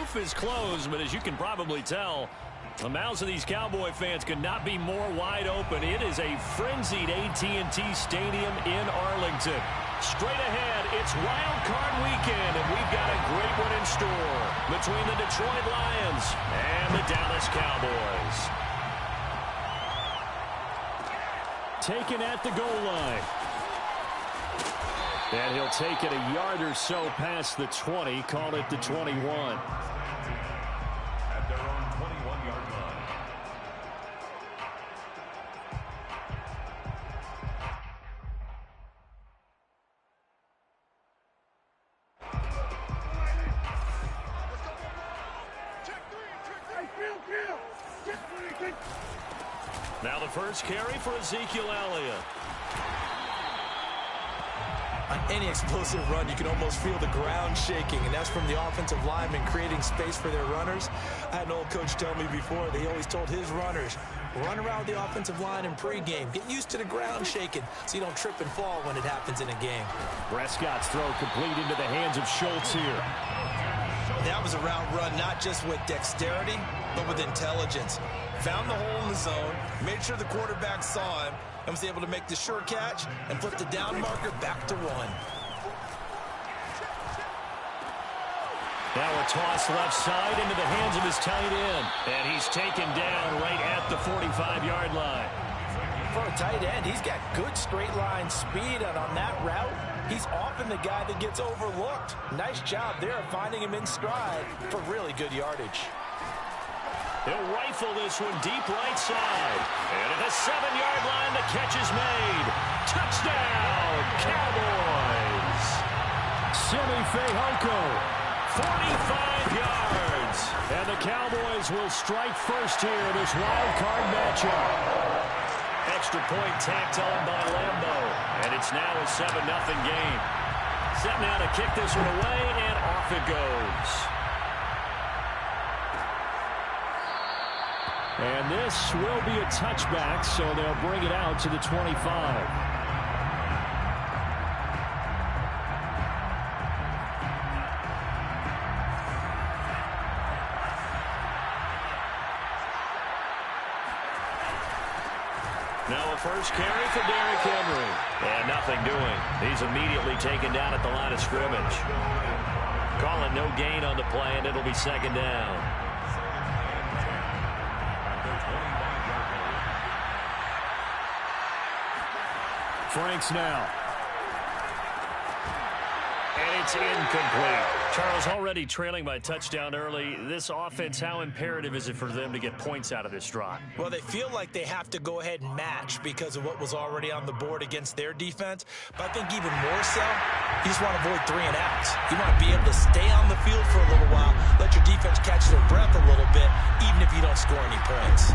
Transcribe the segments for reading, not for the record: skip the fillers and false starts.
roof is closed, but as you can probably tell, the mouths of these Cowboy fans could not be more wide open. It is a frenzied AT&T Stadium in Arlington. Straight ahead, it's Wild Card Weekend, and we've got a great one in store between the Detroit Lions and the Dallas Cowboys. Taken at the goal line. And he'll take it a yard or so past the 20, call it the 21. At their own 21-yard line. Now the first carry for Ezekiel Elliott. On any explosive run, you can almost feel the ground shaking, and that's from the offensive linemen creating space for their runners. I had an old coach tell me before that he always told his runners, run around the offensive line in pregame. Get used to the ground shaking so you don't trip and fall when it happens in a game. Prescott's throw complete into the hands of Schultz here. That was a route run not just with dexterity, but with intelligence. Found the hole in the zone, made sure the quarterback saw him, and was able to make the sure catch and flip the down marker back to 1. Now a toss left side into the hands of his tight end. And he's taken down right at the 45-yard line. For a tight end, he's got good straight line speed, and on that route, he's often the guy that gets overlooked. Nice job there of finding him in stride for really good yardage. He'll rifle this one deep right side. And at the 7-yard line, the catch is made. Touchdown, Cowboys! Simi Fehoko, 45 yards. And the Cowboys will strike first here in this wild card matchup. Extra point tacked on by Lambo. And it's now a 7-0 game. Set now to kick this one away, and off it goes. And this will be a touchback, so they'll bring it out to the 25. Now a first carry for Derrick Henry. And nothing doing. He's immediately taken down at the line of scrimmage. Calling no gain on the play, and it'll be second down. Franks now. And it's incomplete. Charles, already trailing by touchdown early. This offense, how imperative is it for them to get points out of this drive? Well, they feel like they have to go ahead and match because of what was already on the board against their defense. But I think even more so, you just want to avoid 3 and outs. You want to be able to stay on the field for a little while, let your defense catch their breath a little bit, even if you don't score any points.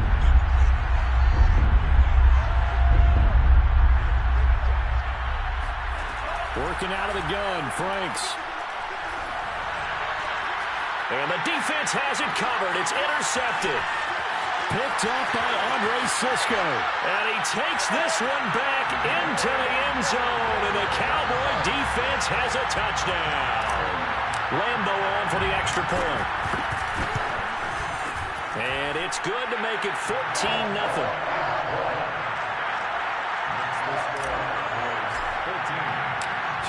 Working out of the gun, Franks. And the defense has it covered. It's intercepted. Picked up by Andre Cisco. And he takes this one back into the end zone. And the Cowboy defense has a touchdown. Lambo on for the extra point. And it's good to make it 14-0.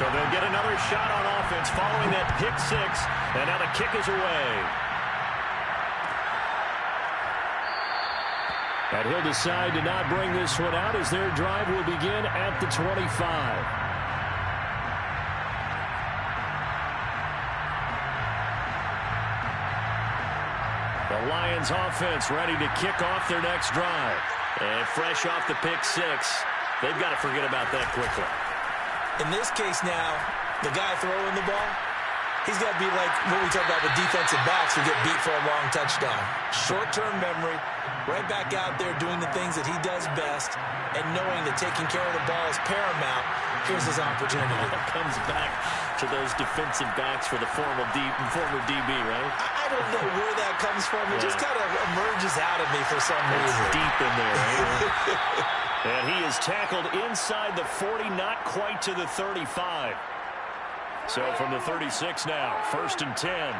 So they'll get another shot on offense following that pick 6. And now the kick is away. And he'll decide to not bring this one out as their drive will begin at the 25. The Lions offense ready to kick off their next drive. And fresh off the pick 6, they've got to forget about that quickly. In this case now, the guy throwing the ball, he's got to be like what we talk about with defensive backs who get beat for a long touchdown. Short-term memory, right back out there doing the things that he does best, and knowing that taking care of the ball is paramount. Here's his opportunity. Comes back to those defensive backs for the former DB, right? I don't know where that comes from. It just kind of emerges out of me for some reason. It's deep in there. Right? And he is tackled inside the 40, not quite to the 35. So from the 36 now, 1st and 10.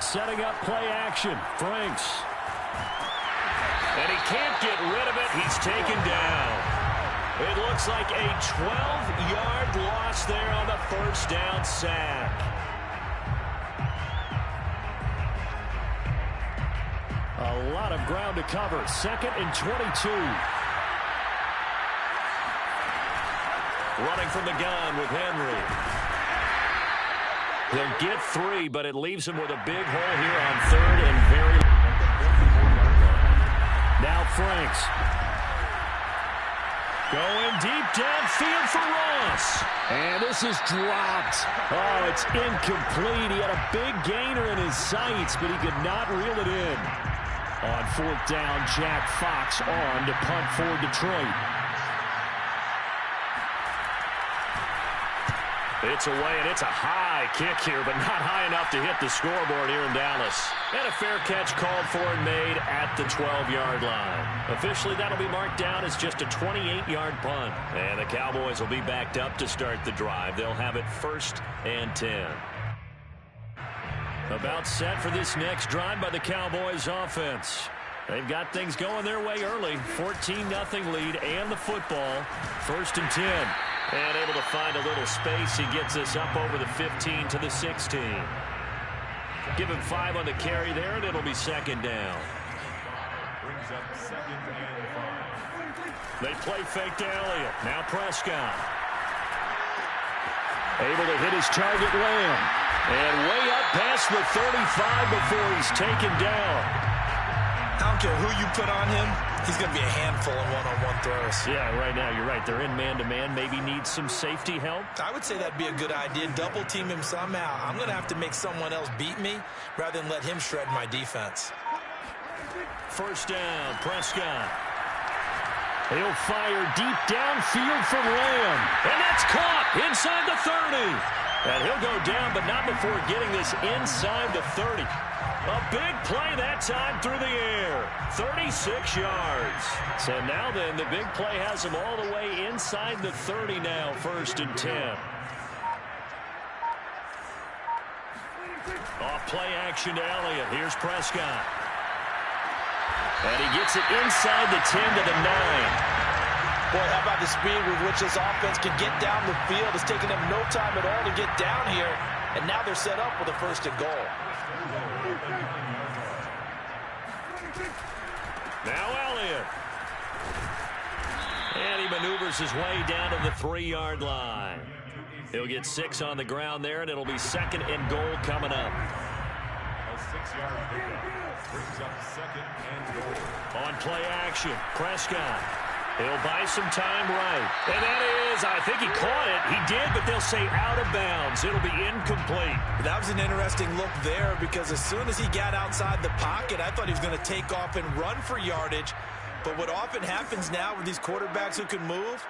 Setting up play action. Franks. And he can't get rid of it. He's taken down. It looks like a 12-yard loss there on the first down sack. A lot of ground to cover. 2nd and 22. Running from the gun with Henry. He'll get 3, but it leaves him with a big hole here on 3rd and very. Now Franks. Going deep downfield for Ross. And this is dropped. Oh, it's incomplete. He had a big gainer in his sights, but he could not reel it in. On 4th down, Jack Fox on to punt for Detroit. It's away, and it's a high kick here, but not high enough to hit the scoreboard here in Dallas. And a fair catch called for and made at the 12-yard line. Officially, that'll be marked down as just a 28-yard punt. And the Cowboys will be backed up to start the drive. They'll have it 1st and 10. About set for this next drive by the Cowboys offense. They've got things going their way early. 14-0 lead and the football. 1st and 10. And able to find a little space. He gets us up over the 15 to the 16. Give him 5 on the carry there, and it'll be 2nd down. Brings up 2nd and 5. They play fake to Elliott. Now Prescott. Able to hit his target, Lamb. And way up past the 35 before he's taken down. I don't care who you put on him. He's going to be a handful in one-on-one throws. Yeah, right now, you're right. They're in man-to-man. Maybe need some safety help. I would say that'd be a good idea. Double team him somehow. I'm going to have to make someone else beat me rather than let him shred my defense. 1st down, Prescott. He'll fire deep downfield from Lamb. And that's caught inside the 30. And he'll go down, but not before getting this inside the 30. A big play that time through the air. 36 yards. So now then, the big play has him all the way inside the 30 now, 1st and 10. Off play action to Elliott. Here's Prescott. And he gets it inside the 10 to the 9. Boy, how about the speed with which this offense can get down the field? It's taken them no time at all to get down here. And now they're set up with a 1st and goal. Now Elliott. And he maneuvers his way down to the 3-yard line. He'll get 6 on the ground there, and it'll be 2nd and goal coming up. A 6-yard pickup brings up 2nd and goal. On play action, Prescott. He'll buy some time right. And that is, I think he caught it. He did, but they'll say out of bounds. It'll be incomplete. That was an interesting look there because as soon as he got outside the pocket, I thought he was going to take off and run for yardage. But what often happens now with these quarterbacks who can move,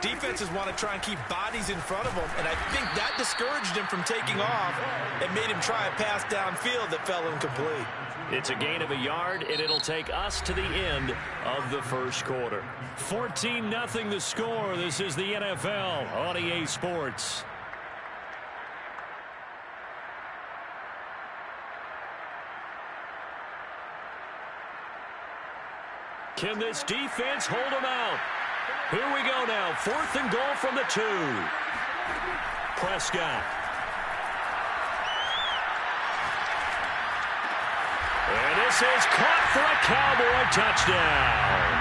defenses want to try and keep bodies in front of them. And I think that discouraged him from taking off and made him try a pass downfield that fell incomplete. It's a gain of a yard, and it'll take us to the end of the 1st quarter. 14-0 the score. This is the NFL on EA Sports. Can this defense hold them out? Here we go now. 4th and goal from the 2. Prescott. And this is caught for a Cowboy touchdown.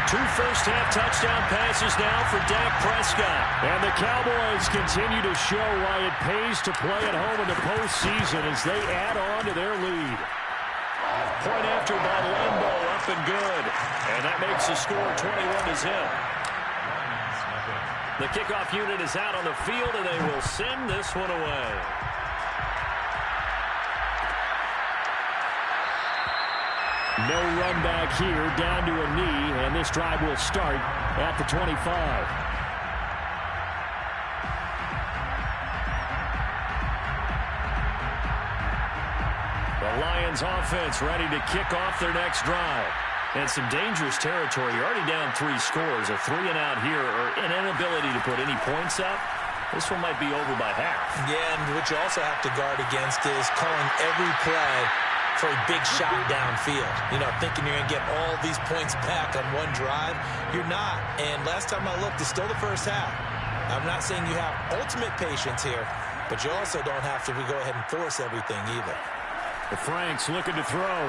2 first-half touchdown passes now for Dak Prescott. And the Cowboys continue to show why it pays to play at home in the postseason as they add on to their lead. Point after by Lambo, up and good. And that makes the score 21-0. The kickoff unit is out on the field, and they will send this one away. No run back here, down to a knee, and this drive will start at the 25. The Lions offense ready to kick off their next drive. And some dangerous territory. You're already down 3 scores. A 3-and-out here, or an inability to put any points up. This one might be over by half. Yeah, and what you also have to guard against is calling every play for a big shot downfield. You know, thinking you're going to get all these points back on one drive. You're not. And last time I looked, it's still the first half. I'm not saying you have ultimate patience here, but you also don't have to go ahead and force everything either. The Franks looking to throw.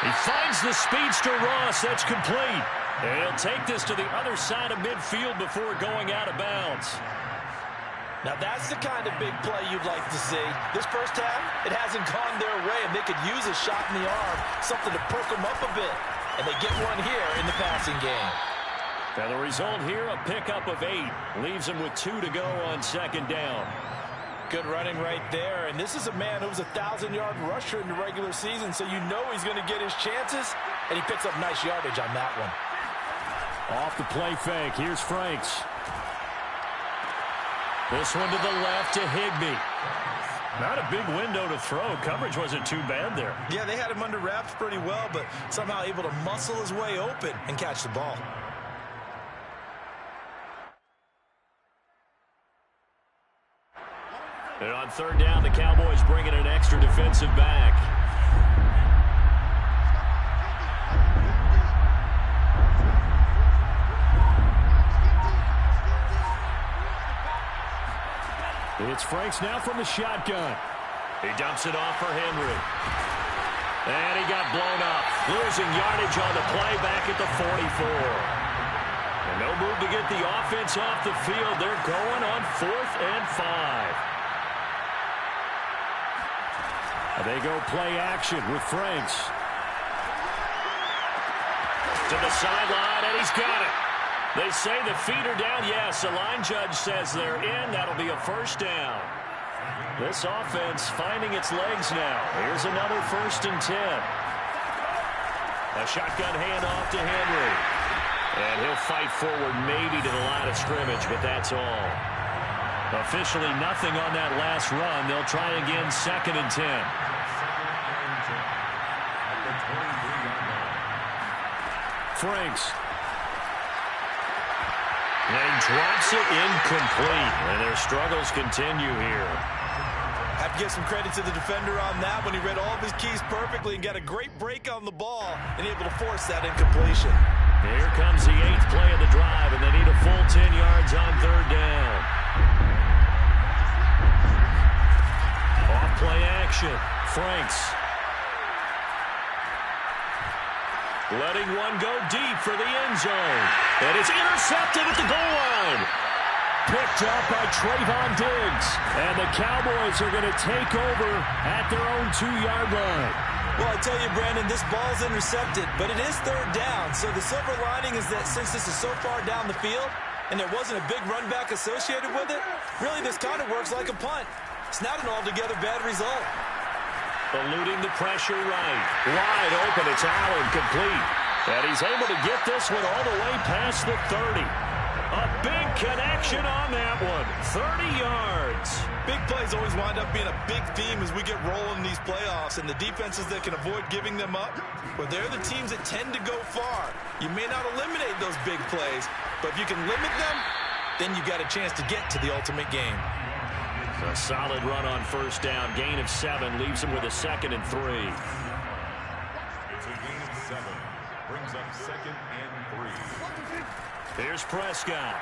He finds the speedster Ross. That's complete. And he'll take this to the other side of midfield before going out of bounds. Now that's the kind of big play you'd like to see. This first half, it hasn't gone their way, and they could use a shot in the arm, something to perk them up a bit. And they get one here in the passing game. Now the result here, a pickup of 8. Leaves them with 2 to go on second down. Good running right there. And this is a man who was a 1,000-yard rusher in the regular season, so you know he's going to get his chances. And he picks up nice yardage on that one. Off the play fake. Here's Franks. This one to the left to Higbee. Not a big window to throw. Coverage wasn't too bad there. Yeah, they had him under wraps pretty well, but somehow able to muscle his way open and catch the ball. And on third down, the Cowboys bring in an extra defensive back. It's Franks now from the shotgun. He dumps it off for Henry. And he got blown up. Losing yardage on the play back at the 44. And no move to get the offense off the field. They're going on 4th and 5. They go play action with Franks. To the sideline, and he's got it. They say the feet are down. Yes, the line judge says they're in. That'll be a first down. This offense finding its legs now. Here's another 1st and 10. A shotgun handoff to Henry. And he'll fight forward maybe to the line of scrimmage, but that's all. Officially nothing on that last run. They'll try again 2nd and 10. Franks. And he drops it incomplete. And their struggles continue here. Have to give some credit to the defender on that when he read all of his keys perfectly and got a great break on the ball and able to force that incompletion. Here comes the 8th play of the drive, and they need a full 10 yards on third down. Off play action. Franks. Letting one go deep for the end zone. And it's intercepted at the goal line. Picked up by Trayvon Diggs. And the Cowboys are going to take over at their own 2-yard line. Well, I tell you, Brandon, this ball's intercepted, but it is third down. So the silver lining is that since this is so far down the field and there wasn't a big run back associated with it, really this kind of works like a punt. It's not an altogether bad result. Eluding the pressure right. Wide open. It's Allen, complete. And he's able to get this one all the way past the 30. A big connection on that one. 30 yards. Big plays always wind up being a big theme as we get rolling in these playoffs. And the defenses that can avoid giving them up, but they're the teams that tend to go far. You may not eliminate those big plays, but if you can limit them, then you've got a chance to get to the ultimate game. A solid run on first down. Gain of 7 leaves him with a 2nd and 3. It's a gain of 7. Brings up 2nd and 3. Here's Prescott.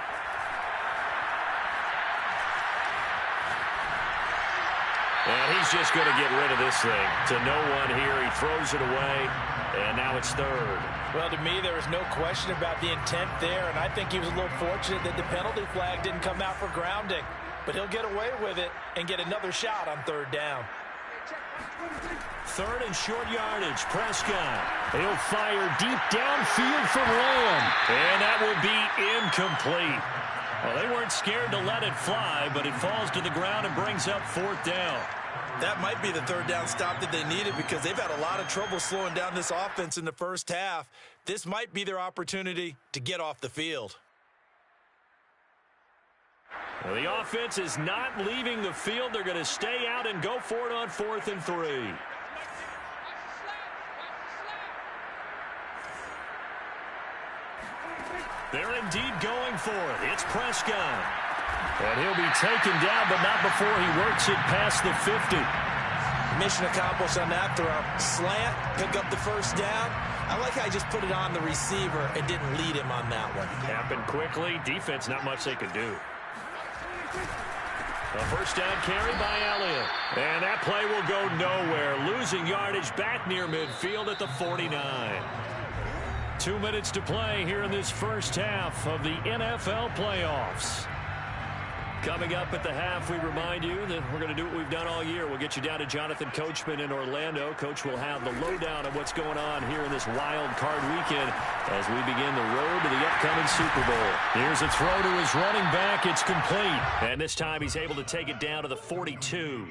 And he's just going to get rid of this thing. To no one here. He throws it away. And now it's 3rd. Well, to me, there was no question about the intent there. And I think he was a little fortunate that the penalty flag didn't come out for grounding. But he'll get away with it and get another shot on third down. 3rd and short yardage. Prescott. He'll fire deep downfield from Lamb. And that will be incomplete. Well, they weren't scared to let it fly, but it falls to the ground and brings up 4th down. That might be the third down stop that they needed because they've had a lot of trouble slowing down this offense in the first half. This might be their opportunity to get off the field. Well, the offense is not leaving the field. They're going to stay out and go for it on 4th and 3. They're indeed going for it. It's Prescott. And he'll be taken down, but not before he works it past the 50. Mission accomplished on that throw. Slant, pick up the first down. I like how he just put it on the receiver and didn't lead him on that one. Happened quickly. Defense, not much they could do. A first down carry by Elliott. And that play will go nowhere. Losing yardage back near midfield at the 49. 2 minutes to play here in this first half of the NFL playoffs. Coming up at the half, we remind you that we're going to do what we've done all year. We'll get you down to Jonathan Coachman in Orlando. Coach will have the lowdown of what's going on here in this wild card weekend as we begin the road to the upcoming Super Bowl. Here's a throw to his running back. It's complete. And this time he's able to take it down to the 42.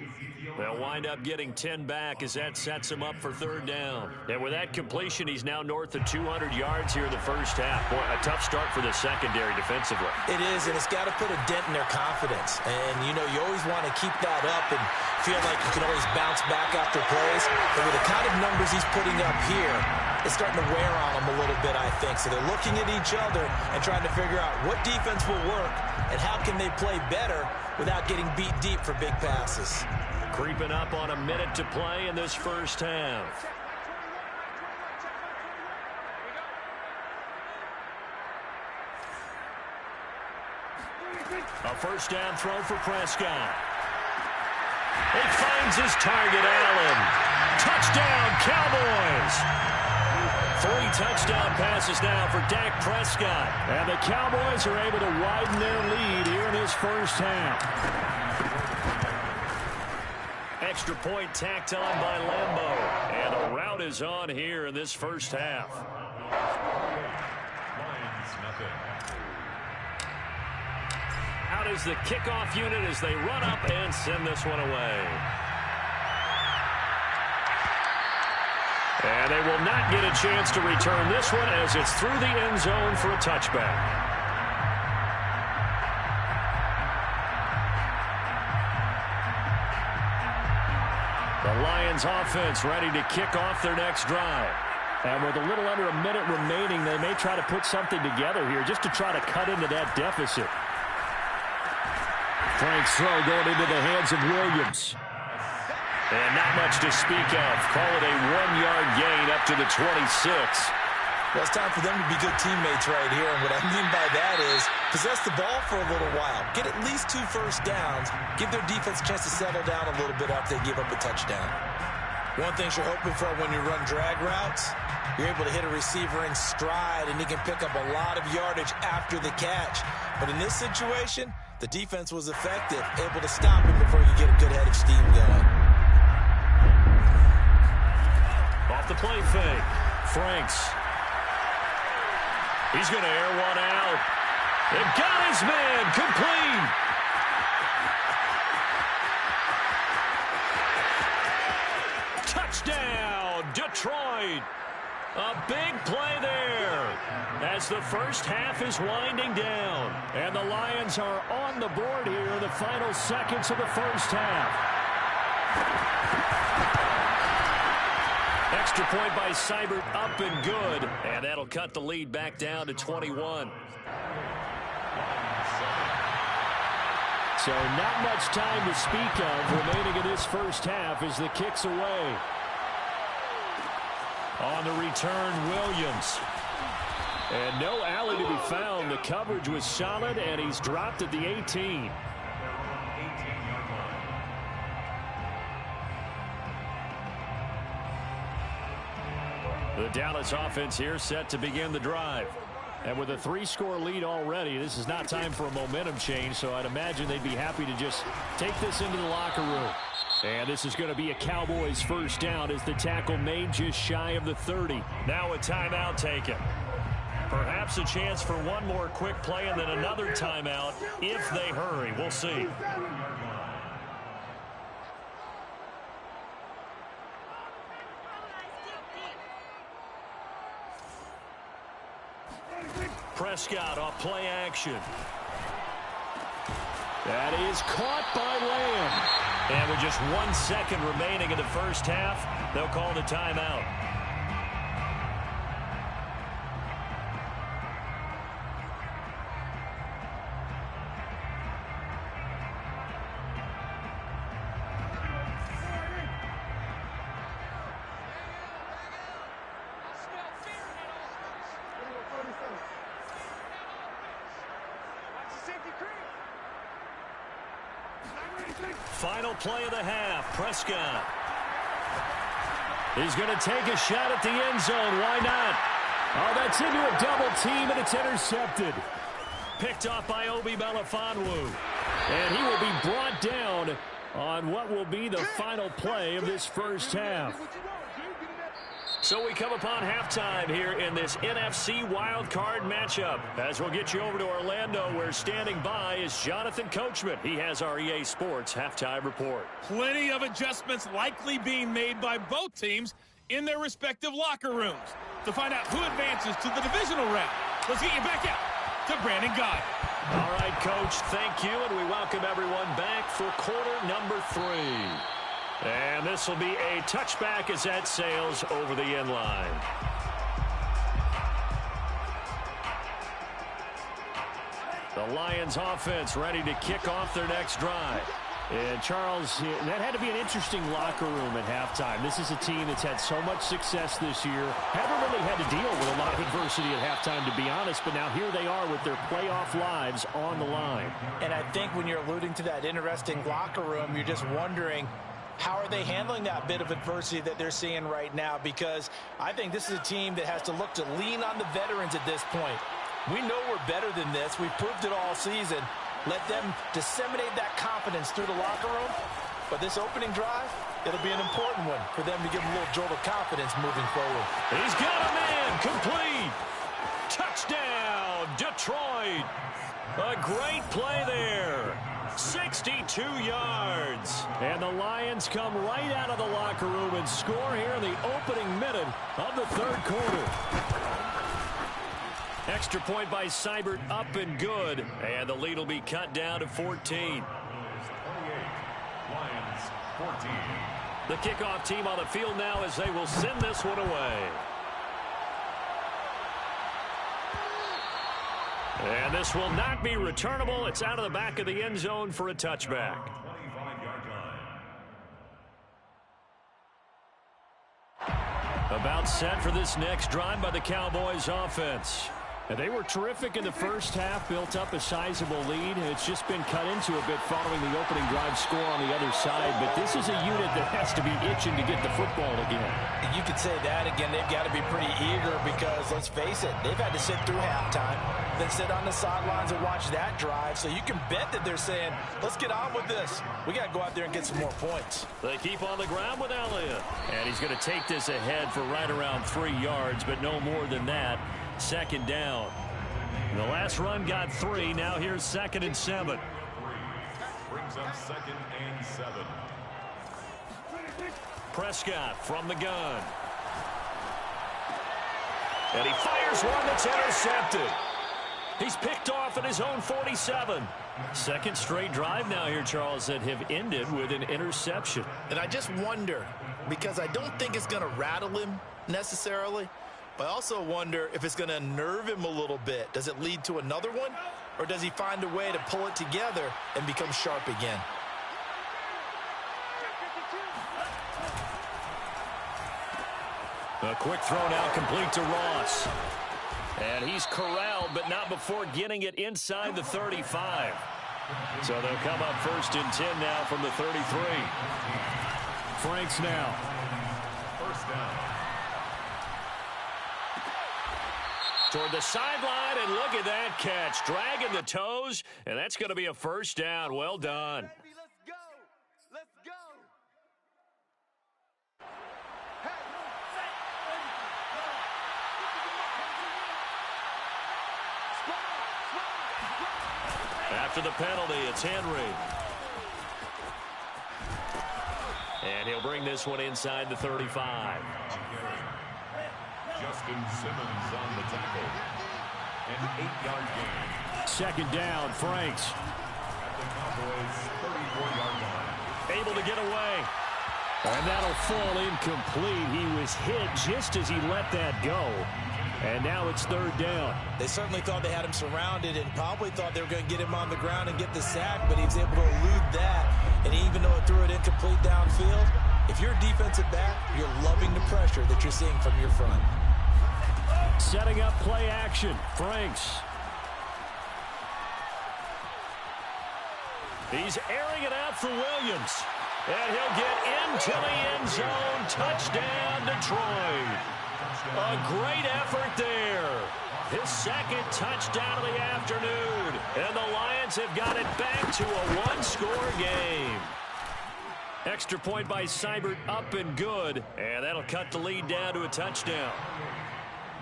They'll wind up getting 10 back as that sets him up for third down. And with that completion, he's now north of 200 yards here in the first half. Boy, a tough start for the secondary defensively. It is, and it's got to put a dent in their confidence. And, you know, you always want to keep that up and feel like you can always bounce back after plays. But with the kind of numbers he's putting up here, it's starting to wear on them a little bit, I think. So they're looking at each other and trying to figure out what defense will work and how can they play better without getting beat deep for big passes. Creeping up on a minute to play in this first half. A first down throw for Prescott. He finds his target, Allen. Touchdown, Cowboys! 3 touchdown passes now for Dak Prescott. And the Cowboys are able to widen their lead here in this first half. Extra point tacked on by Lambeau. And the route is on here in this first half. Out is the kickoff unit as they run up and send this one away. And they will not get a chance to return this one as it's through the end zone for a touchback. The Lions offense ready to kick off their next drive. And with a little under a minute remaining, they may try to put something together here just to try to cut into that deficit. Frank's throw going into the hands of Williams. And not much to speak of. Call it a 1-yard gain up to the 26. Well, it's time for them to be good teammates right here. And what I mean by that is possess the ball for a little while. Get at least 2 first downs. Give their defense a chance to settle down a little bit after they give up a touchdown. One thing you're hoping for when you run drag routes, you're able to hit a receiver in stride, and he can pick up a lot of yardage after the catch. But in this situation, the defense was effective, able to stop him before you get a good head of steam going. Off the play fake. Franks. He's going to air one out. And got his man complete. Touchdown, Detroit. A big play there as the first half is winding down. And the Lions are on the board here in the final seconds of the first half. Extra point by Seibert, up and good. And that'll cut the lead back down to 21. So not much time to speak of remaining in this first half as the kick's away. On the return, Williams. And no alley to be found. The coverage was solid, and he's dropped at the 18. The Dallas offense here set to begin the drive. And with a 3-score lead already, this is not time for a momentum change, so I'd imagine they'd be happy to just take this into the locker room. And this is going to be a Cowboys first down as the tackle made just shy of the 30. Now a timeout taken. Perhaps a chance for one more quick play and then another timeout if they hurry. We'll see. Prescott off play action. That is caught by Lamb. And with just 1 second remaining in the first half, they'll call the timeout. Final play of the half. Prescott. He's going to take a shot at the end zone. Why not? Oh, that's into a double team, and it's intercepted. Picked off by Obi Melifonwu. And he will be brought down on what will be the final play of this first half. So we come upon halftime here in this NFC wildcard matchup. As we'll get you over to Orlando, where standing by is Jonathan Coachman. He has our EA Sports halftime report. Plenty of adjustments likely being made by both teams in their respective locker rooms. To find out who advances to the divisional round, let's get you back out to Brandon Gaudin. All right, Coach, thank you, and we welcome everyone back for quarter number 3. And this will be a touchback as that sails over the end line. The Lions offense ready to kick off their next drive. And, Charles, that had to be an interesting locker room at halftime. This is a team that's had so much success this year. Haven't really had to deal with a lot of adversity at halftime, to be honest. But now here they are with their playoff lives on the line. And I think when you're alluding to that interesting locker room, you're just wondering, how are they handling that bit of adversity that they're seeing right now? Because I think this is a team that has to look to lean on the veterans at this point. We know we're better than this. We've proved it all season. Let them disseminate that confidence through the locker room. But this opening drive, it'll be an important one for them to give them a little jolt of confidence moving forward. He's got a man complete. Touchdown, Detroit. A great play there. 62 yards. And the Lions come right out of the locker room and score here in the opening minute of the third quarter. Extra point by Seibert, up and good. And the lead will be cut down to 14. 28, Lions 14. The kickoff team on the field now as they will send this one away. And this will not be returnable. It's out of the back of the end zone for a touchback. 25-yard line. About set for this next drive by the Cowboys offense. And they were terrific in the first half, built up a sizable lead. It's just been cut into a bit following the opening drive score on the other side. But this is a unit that has to be itching to get the football again. You could say that again. They've got to be pretty eager because, let's face it, they've had to sit through halftime, then sit on the sidelines and watch that drive. So you can bet that they're saying, let's get on with this. We got to go out there and get some more points. They keep on the ground with Elliott. And he's going to take this ahead for right around 3 yards, but no more than that. Second down. The last run got 3. Now here's 2nd and 7. Brings up 2nd and 7. Prescott from the gun. And he fires one that's intercepted. He's picked off at his own 47. Second straight drive now here, Charles, that have ended with an interception. And I just wonder, because I don't think it's going to rattle him necessarily, but I also wonder if it's going to unnerve him a little bit. Does it lead to another one? Or does he find a way to pull it together and become sharp again? A quick throw now complete to Ross. And he's corralled, but not before getting it inside the 35. So they'll come up 1st and 10 now from the 33. Franks now. First down. Toward the sideline, and look at that catch. Dragging the toes, and that's going to be a first down. Well done. Baby, let's go. Let's go. After the penalty, it's Henry. And he'll bring this one inside the 35. Justin Simmons on the tackle. An 8-yard gain. Second down, Franks. At the Cowboys' 34-yard line. Able to get away. And that'll fall incomplete. He was hit just as he let that go. And now it's 3rd down. They certainly thought they had him surrounded and probably thought they were going to get him on the ground and get the sack, but he was able to elude that. And even though it threw it incomplete downfield, if you're a defensive back, you're loving the pressure that you're seeing from your front. Setting up play action. Franks. He's airing it out for Williams. And he'll get into the end zone. Touchdown, Detroit. A great effort there. His second touchdown of the afternoon. And the Lions have got it back to a one-score game. Extra point by Seibert, up and good. And that'll cut the lead down to a touchdown.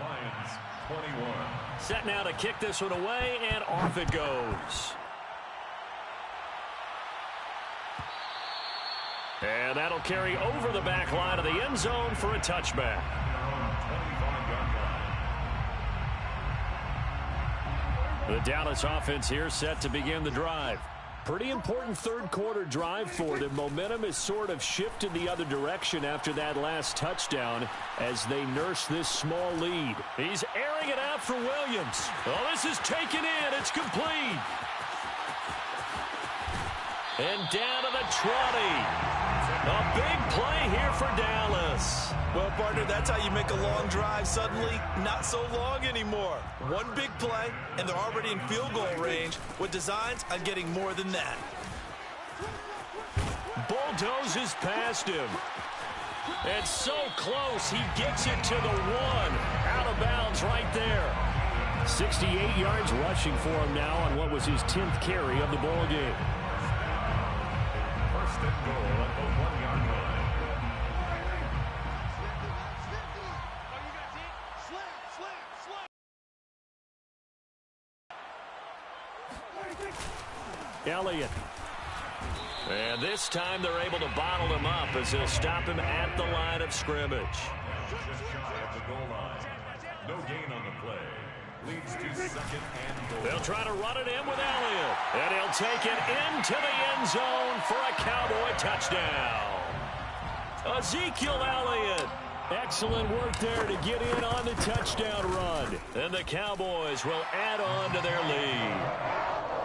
Lions 21. Set now to kick this one away, and off it goes. And that'll carry over the back line of the end zone for a touchback. The Dallas offense here set to begin the drive. Pretty important third quarter drive for them. Momentum has sort of shifted the other direction after that last touchdown as they nurse this small lead. He's airing it out for Williams. Oh, this is taken in. It's complete. And down to the 20. A big play here for Dallas. Well, partner, that's how you make a long drive suddenly not so long anymore. One big play, and they're already in field goal range with designs on getting more than that. Bulldozes past him. And so close, he gets it to the 1. Out of bounds right there. 68 yards rushing for him now on what was his 10th carry of the ball game. First and goal at the 1-yard line. Elliott. And this time they're able to bottle him up as they'll stop him at the line of scrimmage. Just shy of the goal line. No gain on the play. Leads to second and goal. They'll try to run it in with Elliott. And he'll take it into the end zone for a Cowboy touchdown. Ezekiel Elliott. Excellent work there to get in on the touchdown run. And the Cowboys will add on to their lead.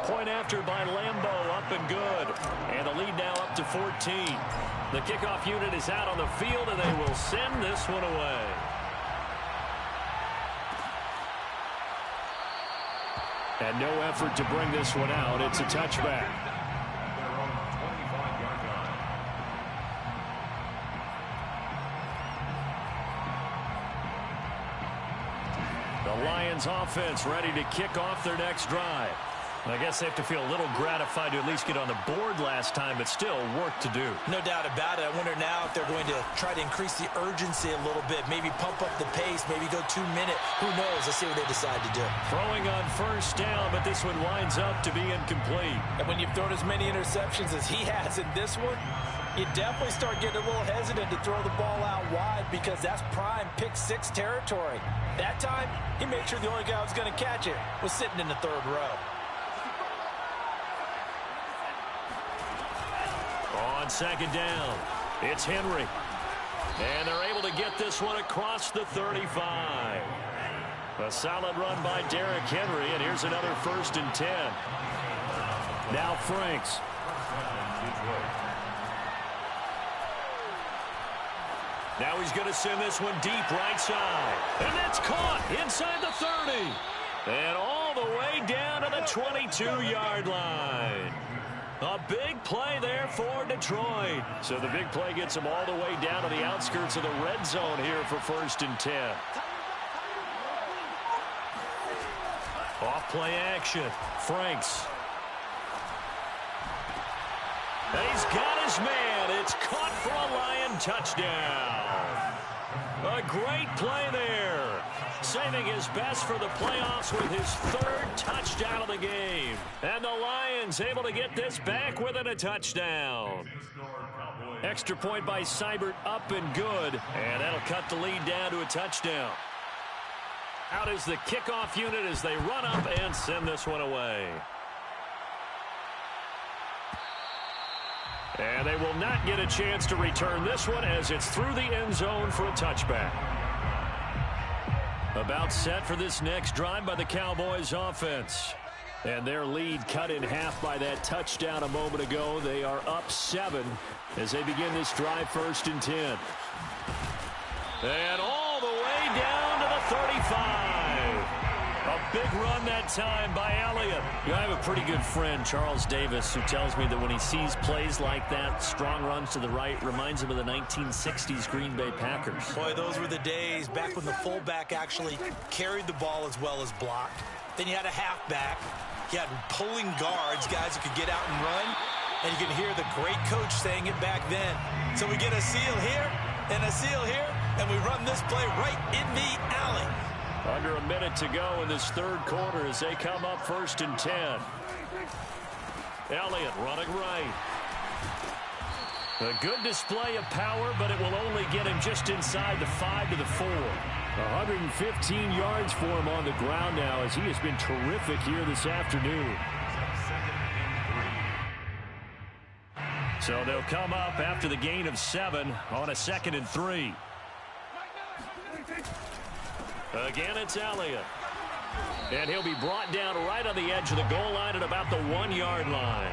Point after by Lambeau, up and good. And the lead now up to 14. The kickoff unit is out on the field, and they will send this one away. And no effort to bring this one out. It's a touchback. Their own 25-yard line. The Lions offense ready to kick off their next drive. I guess they have to feel a little gratified to at least get on the board last time, but still work to do. No doubt about it. I wonder now if they're going to try to increase the urgency a little bit, maybe pump up the pace, maybe go 2 minute. Who knows? Let's see what they decide to do. Throwing on first down, but this one winds up to be incomplete. And when you've thrown as many interceptions as he has in this one, you definitely start getting a little hesitant to throw the ball out wide because that's prime pick-6 territory. That time, he made sure the only guy who was going to catch it was sitting in the third row. On second down, it's Henry. And they're able to get this one across the 35. A solid run by Derrick Henry, and here's another 1st and 10. Now Franks. Now he's going to send this one deep right side. And that's caught inside the 30. And all the way down to the 22-yard line. A big play there for Detroit. So the big play gets them all the way down to the outskirts of the red zone here for 1st and 10. Off play action. Franks. And he's got his man. It's caught for a Lion touchdown. A great play there. Saving his best for the playoffs with his 3rd touchdown of the game. And the Lions able to get this back within a touchdown. Extra point by Seibert, up and good. And that'll cut the lead down to a touchdown. Out is the kickoff unit as they run up and send this one away. And they will not get a chance to return this one as it's through the end zone for a touchback. About set for this next drive by the Cowboys offense. And their lead cut in half by that touchdown a moment ago. They are up 7 as they begin this drive 1st and 10. And all the way down to the 35. A big run that time by Elliott. I have a pretty good friend, Charles Davis, who tells me that when he sees plays like that, strong runs to the right, reminds him of the 1960s Green Bay Packers. Boy, those were the days back when the fullback actually carried the ball as well as blocked. Then you had a halfback. You had pulling guards, guys who could get out and run. And you can hear the great coach saying it back then. So we get a seal here and a seal here, and we run this play right in the alley. Under a minute to go in this third quarter as they come up 1st and 10. Elliott running right. A good display of power, but it will only get him just inside the 5 to the 4. 115 yards for him on the ground now as he has been terrific here this afternoon. So they'll come up after the gain of 7 on a 2nd and 3. Again, it's Elliott. And he'll be brought down right on the edge of the goal line at about the 1-yard line.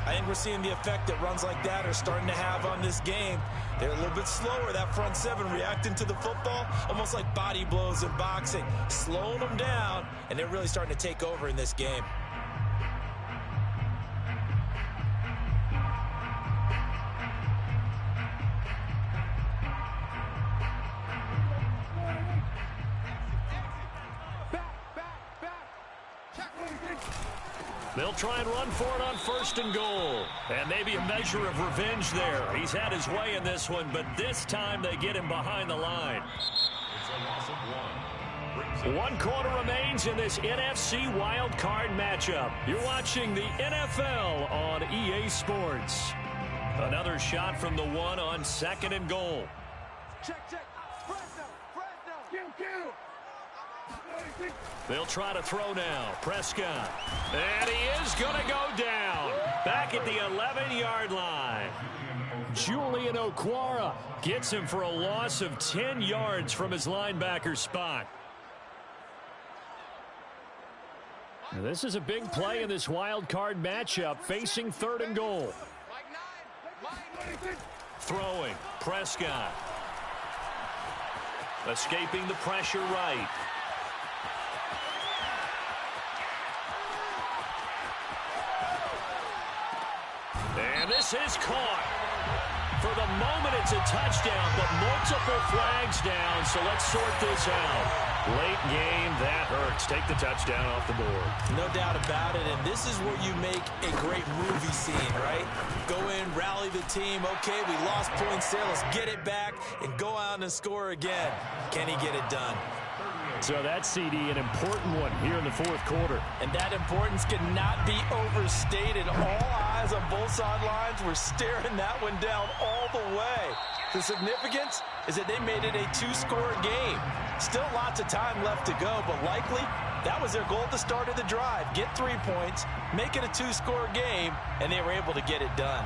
I think we're seeing the effect that runs like that are starting to have on this game. They're a little bit slower, that front 7 reacting to the football, almost like body blows in boxing, slowing them down, and they're really starting to take over in this game. They'll try and run for it on 1st and goal. And maybe a measure of revenge there. He's had his way in this one, but this time they get him behind the line. It's a loss of 1. 1 quarter remains in this NFC Wild Card matchup. You're watching the NFL on EA Sports. Another shot from the 1 on 2nd and goal. Check, check. Fresno, Fresno. They'll try to throw now. Prescott. And he is going to go down. Back at the 11-yard line. Julian Okwara gets him for a loss of 10 yards from his linebacker spot. This is a big play in this wild card matchup, facing 3rd and goal. Throwing. Prescott. Escaping the pressure right. And this is caught. For the moment, it's a touchdown, but multiple flags down, so let's sort this out. Late game, that hurts. Take the touchdown off the board. No doubt about it, and this is where you make a great movie scene, right? Go in, rally the team. Okay, we lost points there. Let's get it back and go out and score again. Can he get it done? So that CD, an important one here in the 4th quarter. And that importance cannot be overstated. All eyes on both sidelines were staring that one down all the way. The significance is that they made it a 2-score game. Still lots of time left to go, but likely that was their goal at the start of the drive. Get 3 points, make it a 2-score game, and they were able to get it done.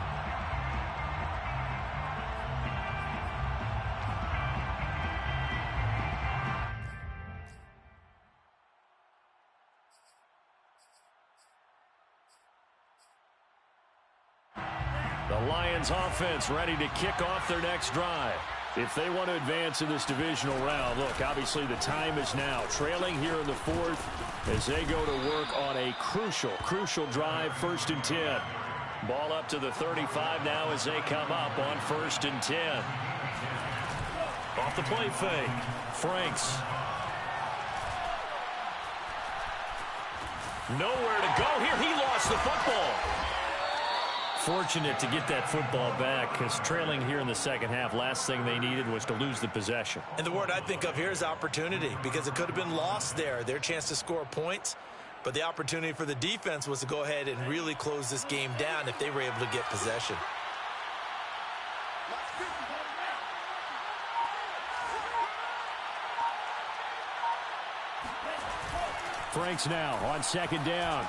The Lions offense ready to kick off their next drive. If they want to advance in this divisional round, look, obviously the time is now. Trailing here in the 4th as they go to work on a crucial drive, 1st and 10. Ball up to the 35 now as they come up on 1st and 10. Off the play fake. Franks. Nowhere to go here. He lost the football. Fortunate to get that football back because trailing here in the 2nd half, last thing they needed was to lose the possession. And the word I think of here is opportunity, because it could have been lost there, their chance to score points. But the opportunity for the defense was to go ahead and really close this game down if they were able to get possession. Franks now on 2nd down.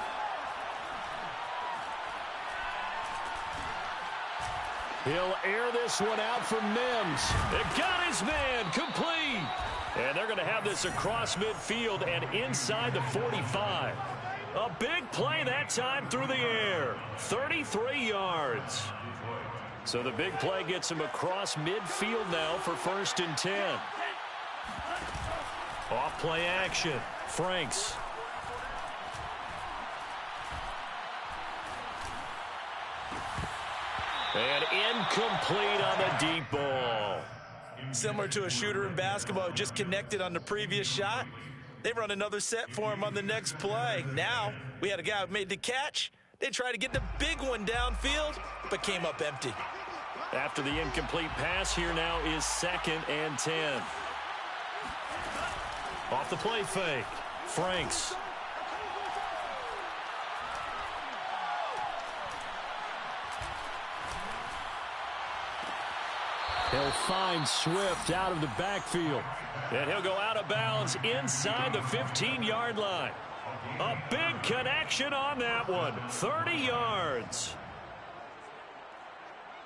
He'll air this one out for Mims. It got his man complete. And they're going to have this across midfield and inside the 45. A big play that time through the air. 33 yards. So the big play gets him across midfield now for 1st and 10. Off play action. Franks. And incomplete on the deep ball. Similar to a shooter in basketball, just connected on the previous shot. They run another set for him on the next play. Now, we had a guy who made the catch. They tried to get the big one downfield, but came up empty. After the incomplete pass, here now is 2nd and 10. Off the play fake, Franks. He'll find Swift out of the backfield. And he'll go out of bounds inside the 15-yard line. A big connection on that one. 30 yards.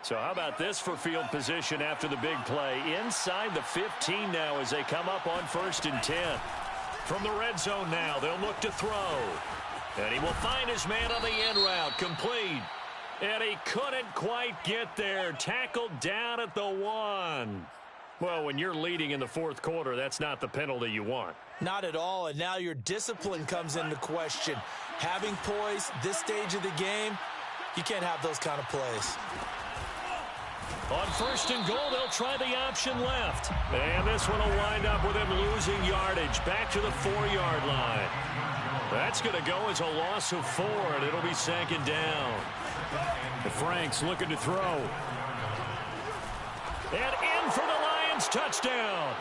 So how about this for field position after the big play? Inside the 15 now as they come up on 1st and 10. From the red zone now, they'll look to throw. And he will find his man on the end route. Complete. And he couldn't quite get there. Tackled down at the 1. Well, when you're leading in the 4th quarter, that's not the penalty you want. Not at all, and now your discipline comes into question. Having poise this stage of the game, you can't have those kind of plays. On 1st and goal, they'll try the option left. And this one will wind up with him losing yardage back to the 4-yard line. That's going to go as a loss of 4, and it'll be 2nd down. Franks looking to throw. And in for the Lions touchdown.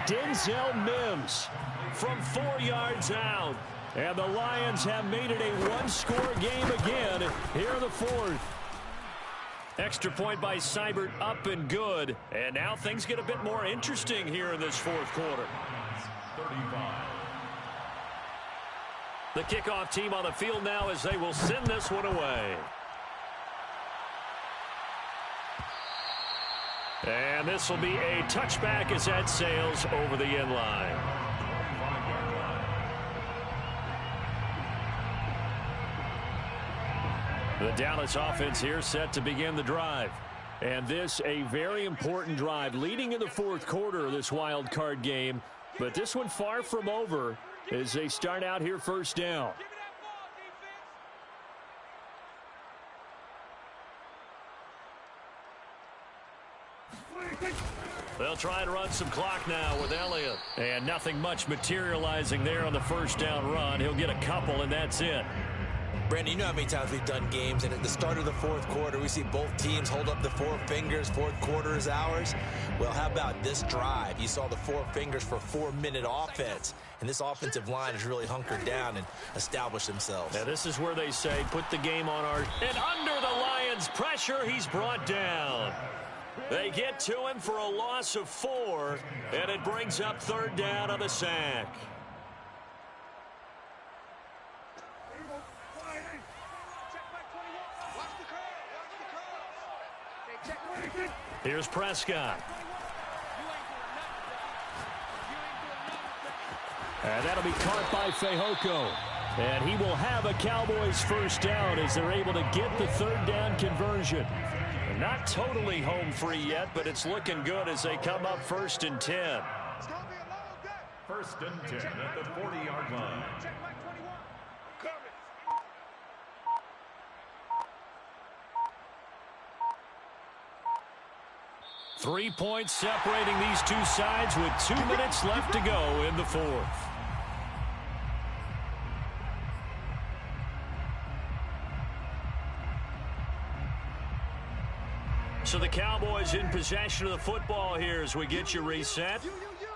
Denzel Mims from 4 yards out. And the Lions have made it a one-score game again here in the 4th. Extra point by Seibert up and good. And now things get a bit more interesting here in this 4th quarter. 35. The kickoff team on the field now as they will send this one away. And this will be a touchback as that sails over the end line. The Dallas offense here set to begin the drive. And this a very important drive leading in the 4th quarter of this wild card game. But this one far from over as they start out here 1st down. They'll try and run some clock now with Elliott. And nothing much materializing there on the 1st down run. He'll get a couple, and that's it. Brandon, you know how many times we've done games, and at the start of the 4th quarter, we see both teams hold up the 4 fingers, 4th quarter is ours. Well, how about this drive? You saw the 4 fingers for 4-minute offense, and this offensive line has really hunkered down and established themselves. Now, this is where they say, put the game on our... And under the Lions' pressure, he's brought down. They get to him for a loss of 4, and it brings up 3rd down on the sack. Here's Prescott. And that'll be caught by Fehoko. And he will have a Cowboys 1st down as they're able to get the 3rd down conversion. Not totally home free yet, but it's looking good as they come up 1st and 10. 1st and 10 at the 40-yard line. 3 points separating these two sides with 2 minutes left to go in the 4th. So the Cowboys in possession of the football here as we get you reset.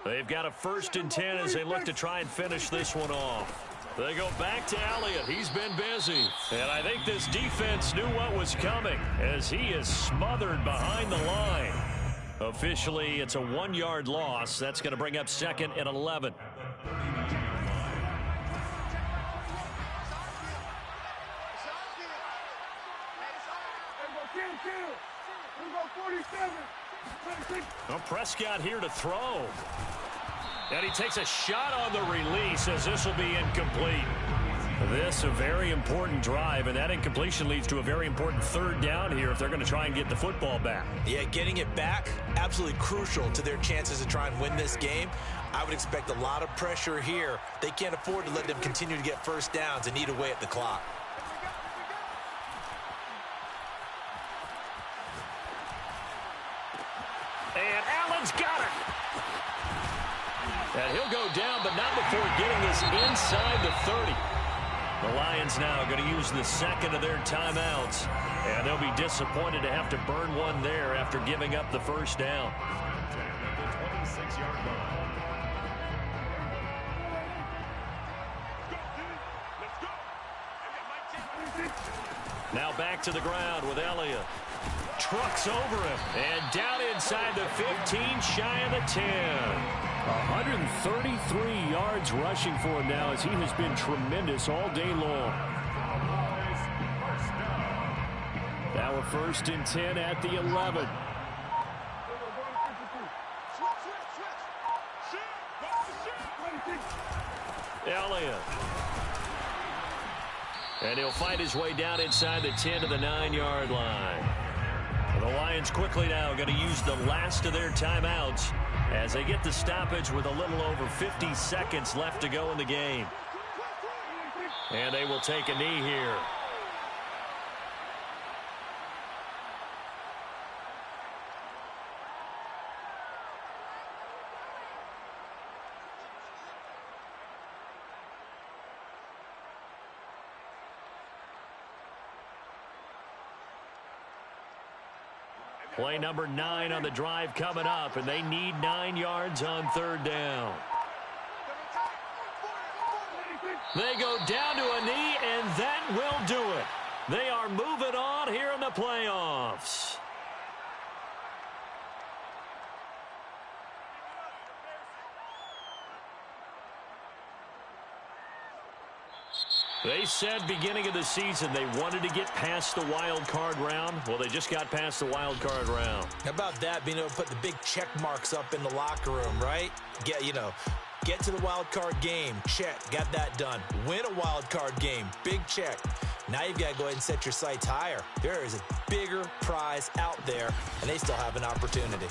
They've got a 1st and 10 as they look to try and finish this one off. They go back to Elliott. He's been busy. And I think this defense knew what was coming as he is smothered behind the line. Officially, it's a 1-yard loss. That's going to bring up 2nd and 11. Well, Prescott here to throw. And he takes a shot on the release as this will be incomplete. This a very important drive, and that incompletion leads to a very important 3rd down here if they're going to try and get the football back. Yeah, getting it back, absolutely crucial to their chances to try and win this game. I would expect a lot of pressure here. They can't afford to let them continue to get 1st downs and eat away at the clock. And Allen's got it. And he'll go down, but not before getting us inside the 30. The Lions now going to use the second of their timeouts. And they'll be disappointed to have to burn one there after giving up the first down. Now back to the ground with Elliott. Trucks over him. And down inside the 15, shy of the 10. 133 yards rushing for him now as he has been tremendous all day long. Now a 1st and 10 at the 11. Elliott. And he'll find his way down inside the 10 to the 9-yard line. The Lions quickly now going to use the last of their timeouts as they get the stoppage with a little over 50 seconds left to go in the game. And they will take a knee here. Play number 9 on the drive coming up, and they need 9 yards on 3rd down. They go down to a knee, and that will do it. They are moving on here in the playoffs. They said beginning of the season they wanted to get past the wild card round. Well, they just got past the wild card round. How about that, being able to put the big check marks up in the locker room, right? Get to the wild card game, check, got that done. Win a wild card game, big check. Now you've got to go ahead and set your sights higher. There is a bigger prize out there, and they still have an opportunity.